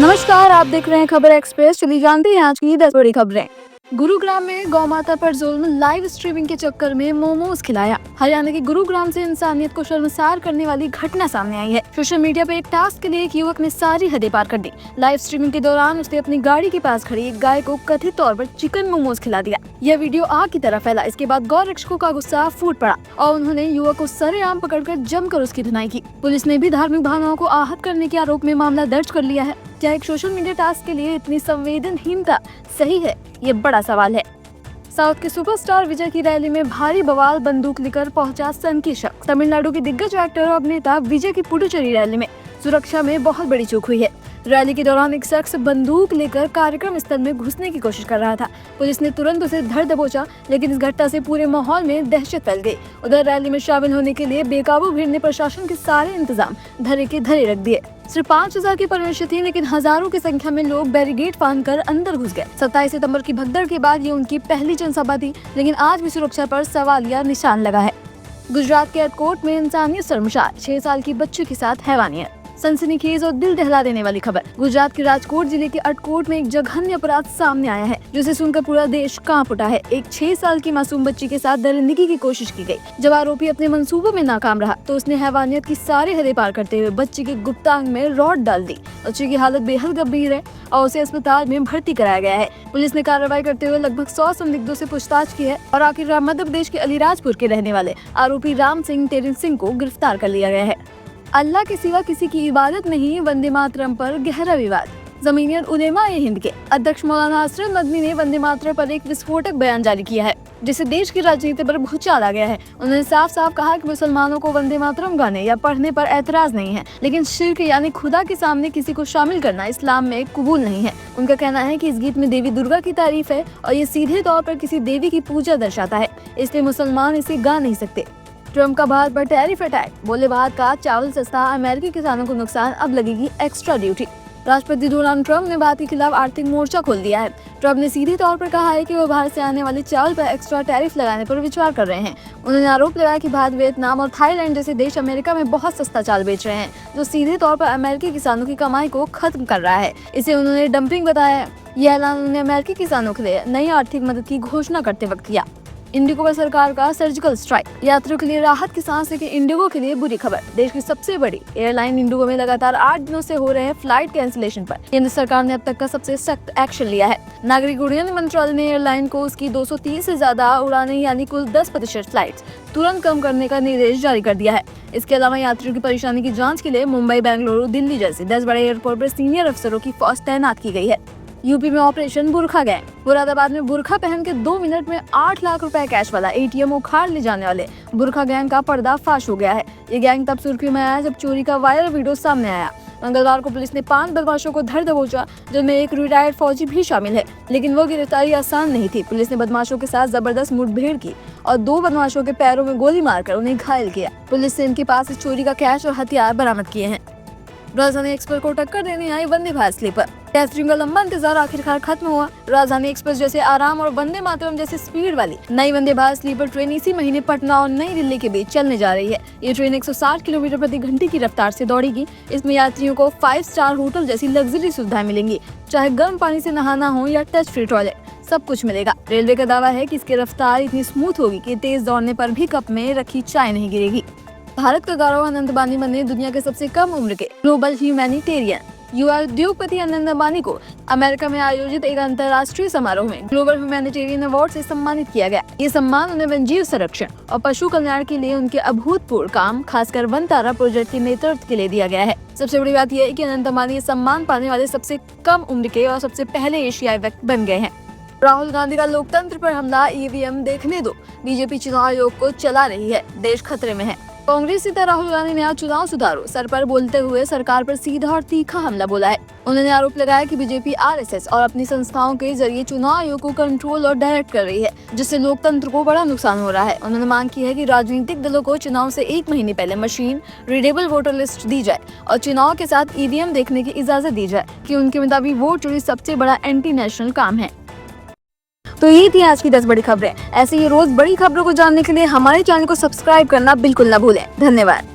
नमस्कार, आप देख रहे हैं खबर एक्सप्रेस। चलिए जानते हैं आज की 10 बड़ी खबरें। गुरुग्राम में गौ माता पर जुल्म, लाइव स्ट्रीमिंग के चक्कर में मोमोज खिलाया। हरियाणा के गुरुग्राम से इंसानियत को शर्मसार करने वाली घटना सामने आई है। सोशल मीडिया पर एक टास्क के लिए एक युवक ने सारी हदें पार कर दी। लाइव स्ट्रीमिंग के दौरान उसने अपनी गाड़ी के पास खड़ी एक गाय को कथित तौर पर चिकन मोमोज खिला दिया। यह वीडियो आग की तरह फैला। इसके बाद गौ रक्षकों का गुस्सा फूट पड़ा और उन्होंने युवक को सरेआम पकड़कर जमकर उसकी धुनाई की। पुलिस ने भी धार्मिक भावनाओं को आहत करने के आरोप में मामला दर्ज कर लिया है। क्या एक सोशल मीडिया टास्क के लिए इतनी संवेदनहीनता सही है? ये बड़ा सवाल है। साउथ के सुपरस्टार विजय की रैली में भारी बवाल, बंदूक लेकर पहुंचा सनकी शख्स। तमिलनाडु के दिग्गज एक्टर और अभिनेता विजय की पुडुचेरी रैली में सुरक्षा में बहुत बड़ी चूक हुई है। रैली के दौरान एक शख्स बंदूक लेकर कार्यक्रम स्थल में घुसने की कोशिश कर रहा था। पुलिस ने तुरंत उसे धर दबोचा, लेकिन इस घटना से पूरे माहौल में दहशत फैल गई। उधर रैली में शामिल होने के लिए बेकाबू भीड़ ने प्रशासन के सारे इंतजाम धरे के धरे रख दिए। सिर्फ 5000 की परमिशन थी, लेकिन हजारों की संख्या में लोग बैरिकेड फांदकर अंदर घुस गए। 27 सितंबर की भगदड़ के बाद ये उनकी पहली जनसभा थी, लेकिन आज भी सुरक्षा पर सवालिया निशान लगा है। गुजरात के अटकोट में इंसानियत शर्मसार, 6 साल की बच्ची के साथ हैवानियत। सनसनीखेज और दिल दहला देने वाली खबर। गुजरात के राजकोट जिले के अटकोट में एक जघन्य अपराध सामने आया है, जिसे सुनकर पूरा देश कांप उठा है। एक 6 साल की मासूम बच्ची के साथ दरिंदगी की कोशिश की गई। जब आरोपी अपने मंसूबों में नाकाम रहा तो उसने हैवानियत की सारी हदें पार करते हुए बच्ची के गुप्तांग में रॉड डाल दी। बच्ची की हालत बेहद गंभीर है और उसे अस्पताल में भर्ती कराया गया है। पुलिस ने कार्रवाई करते हुए लगभग 100 संदिग्धों से पूछताछ की है और आखिरकार मध्य प्रदेश के अलीराजपुर के रहने वाले आरोपी राम सिंह टेरिन सिंह को गिरफ्तार कर लिया गया है। अल्लाह के सिवा किसी की इबादत नहीं, वंदे मातरम पर गहरा विवाद। ज़मीनियत उलेमा ए हिंद के अध्यक्ष मौलाना असरत नदवी ने वंदे मातरम पर एक विस्फोटक बयान जारी किया है, जिससे देश की राजनीति पर भूचाल आ गया है। उन्होंने साफ साफ कहा कि मुसलमानों को वंदे मातरम गाने या पढ़ने पर एतराज नहीं है, लेकिन शिर्क यानी खुदा के सामने किसी को शामिल करना इस्लाम में कबूल नहीं है। उनका कहना है कि इस गीत में देवी दुर्गा की तारीफ है और ये सीधे तौर पर किसी देवी की पूजा दर्शाता है, इसलिए मुसलमान इसे गा नहीं सकते। ट्रम्प का भारत पर टैरिफ अटैक। बोले भारत का चावल सस्ता, अमेरिकी किसानों को नुकसान, अब लगेगी एक्स्ट्रा ड्यूटी। राष्ट्रपति डोनाल्ड ट्रम्प ने भारत के खिलाफ आर्थिक मोर्चा खोल दिया है। ट्रम्प ने सीधे तौर पर कहा है कि वो भारत से आने वाले चावल पर एक्स्ट्रा टैरिफ लगाने पर विचार कर रहे हैं। उन्होंने आरोप लगाया कि भारत, वियतनाम और थाईलैंड जैसे देश अमेरिका में बहुत सस्ता चावल बेच रहे हैं, जो सीधे तौर पर अमेरिकी किसानों की कमाई को खत्म कर रहा है। इसे उन्होंने डंपिंग बताया। यह ऐलान उन्होंने अमेरिकी किसानों के लिए नई आर्थिक मदद की घोषणा करते वक्त किया। इंडिगो पर सरकार का सर्जिकल स्ट्राइक। यात्रियों के लिए राहत की सांस, लेकिन इंडिगो के लिए बुरी खबर। देश की सबसे बड़ी एयरलाइन इंडिगो में लगातार 8 दिनों से हो रहे हैं फ्लाइट कैंसिलेशन पर केंद्र सरकार ने अब तक का सबसे सख्त एक्शन लिया है। नागरिक उड्डयन मंत्रालय ने एयरलाइन को उसकी 230 से ज्यादा उड़ानें यानी कुल 10% फ्लाइट्स तुरंत कम करने का निर्देश जारी कर दिया है। इसके अलावा यात्रियों की परेशानी की जाँच के लिए मुंबई, बेंगलुरु, दिल्ली जैसे 10 बड़े एयरपोर्ट पर सीनियर अफसरों की फौज तैनात की गई है। यूपी में ऑपरेशन बुरखा गैंग। मुरादाबाद में बुरखा पहन के 2 मिनट में 8 लाख रुपए कैश वाला एटीएम उखाड़ ले जाने वाले बुरखा गैंग का पर्दाफाश हो गया है। ये गैंग तब सुर्खियों में आया जब चोरी का वायरल वीडियो सामने आया। मंगलवार को पुलिस ने 5 बदमाशों को धर दबोचा, जिनमें एक रिटायर्ड फौजी भी शामिल है, लेकिन वो गिरफ्तारी आसान नहीं थी। पुलिस ने बदमाशों के साथ जबरदस्त मुठभेड़ की और 2 बदमाशों के पैरों में गोली मारकर उन्हें घायल किया। पुलिस ने इनके पास से चोरी का कैश और हथियार बरामद किए हैं। राजधानी एक्सप्रेस को टक्कर देने आई वंदे भारत स्लीपर। यात्रियों का लंबा इंतजार आखिरकार खत्म हुआ। राजधानी एक्सप्रेस जैसे आराम और वंदे मातरम जैसे स्पीड वाली नई वंदे भारत स्लीपर ट्रेन इसी महीने पटना और नई दिल्ली के बीच चलने जा रही है। ये ट्रेन 160 किलोमीटर प्रति घंटे की रफ्तार से दौड़ेगी। इसमें यात्रियों को 5 स्टार होटल जैसी लग्जरी सुविधाएं मिलेंगी, चाहे गर्म पानी से नहाना हो या टच फ्री टॉयलेट, सब कुछ मिलेगा। रेलवे का दावा है कि इसकी रफ्तार इतनी स्मूथ होगी कि तेज दौड़ने पर भी कप में रखी चाय नहीं गिरेगी। भारत का गौरव अनंत अंबानी बने दुनिया के सबसे कम उम्र के ग्लोबल ह्यूमैनिटेरियन। युवा उद्योगपति अनंत अंबानी को अमेरिका में आयोजित एक अंतर्राष्ट्रीय समारोह में ग्लोबल ह्यूमैनिटेरियन अवार्ड से सम्मानित किया गया। ये सम्मान उन्हें वन्यजीव संरक्षण और पशु कल्याण के लिए उनके अभूतपूर्व काम, खासकर वन तारा प्रोजेक्ट के नेतृत्व के लिए दिया गया है। सबसे बड़ी बात यह है कि अनंत अंबानी सम्मान पाने वाले सबसे कम उम्र के और सबसे पहले एशियाई व्यक्ति बन गए हैं। राहुल गांधी का लोकतंत्र पर हमला, ईवीएम देखने दो। बीजेपी चुनाव आयोग को चला रही है, देश खतरे में है। कांग्रेस नेता राहुल गांधी ने आज चुनाव सुधारो सर पर बोलते हुए सरकार पर सीधा और तीखा हमला बोला है। उन्होंने आरोप लगाया कि बीजेपी आरएसएस और अपनी संस्थाओं के जरिए चुनाव आयोग को कंट्रोल और डायरेक्ट कर रही है, जिससे लोकतंत्र को बड़ा नुकसान हो रहा है। उन्होंने मांग की है कि राजनीतिक दलों को चुनाव से 1 महीने पहले मशीन रीडेबल वोटर लिस्ट दी जाए और चुनाव के साथ ईवीएम देखने की इजाजत दी जाए, कि उनके मुताबिक वोट चोरी सबसे बड़ा एंटी नेशनल काम है। तो ये थी आज की 10 बड़ी खबरें। ऐसे ही रोज बड़ी खबरों को जानने के लिए हमारे चैनल को सब्सक्राइब करना बिल्कुल ना भूलें। धन्यवाद।